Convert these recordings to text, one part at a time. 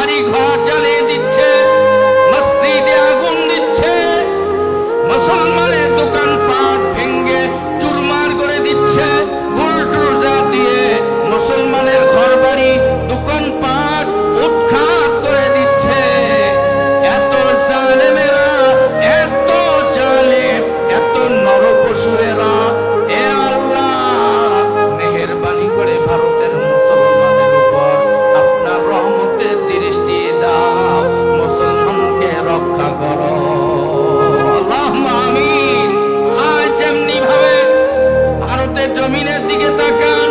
বাড়ি ঘর জ্বালিয়ে দিচ্ছে, মসজিদে আগুন দিচ্ছে, মুসলমানের দোকানপাট ভেঙ্গে চুরমার করে দিচ্ছে, বুলডোজার দিয়ে মুসলমানের ঘর বাড়ি দোকানপাট উৎখাত করে দিচ্ছে। এত জালেমেরা, এত জালেম, এত নরপশু এরা। এ আল্লাহ, মেহেরবানি করে ভারতের মুসলমানের উপর আপনার রহমতের দৃষ্টি দাও, মুসলমানকে রক্ষা করো। আল্লাহুম্মা আমিন। আজ যেমনি ভাবে ভারতের জমিনের দিকে তাকান,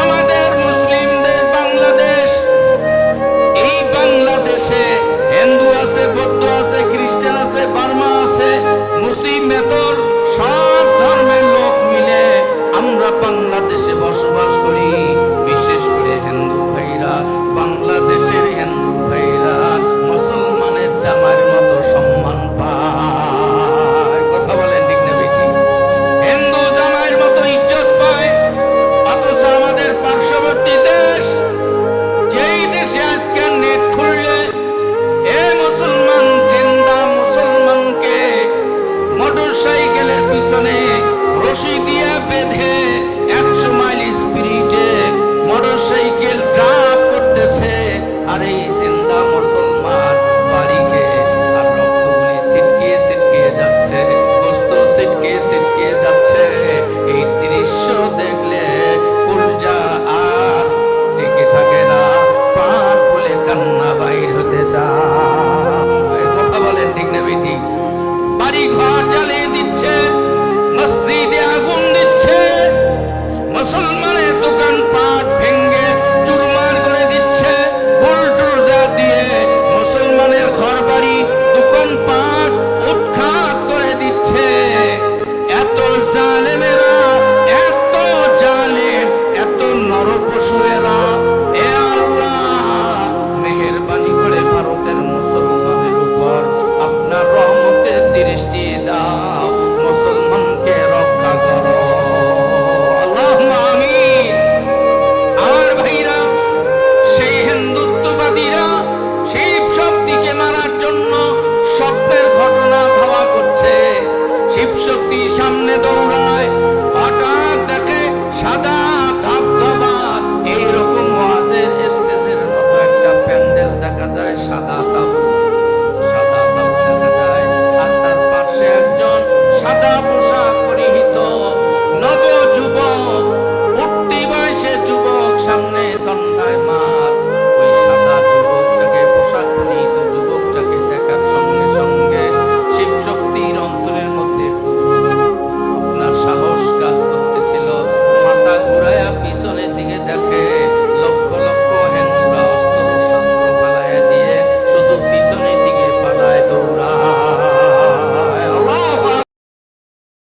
আমাদের মুসলিমদের বাংলাদেশ, এই বাংলাদেশে হিন্দু আছে, বৌদ্ধ আছে, খ্রিস্টান আছে, বার্মা আছে, মুসলিমেতর সব ধর্মের লোক মিলে আমরা বাংলাদেশে বসবাস করি। বিশেষ করে হিন্দু ভাইরা, বাংলাদেশের হিন্দু ভাইরা মুসলমানের জামার মতো সম্মান পায়। কথা বলেন ঠিক না বেশি? হিন্দু জামাইয়ের মতো ইজ্জত পায়। অথচ আমাদের পার্শ্ববর্তী দেশ, যেই দেশে আজকে নেট খুললে এ মুসলমান জিন্দা মুসলমানকে মোটর সাইকেলের পিছনে রশি দিয়ে বেঁধে 100 মাইল স্পিডে মোটর সাইকেল ড্রাইভ করতেছে, আর এই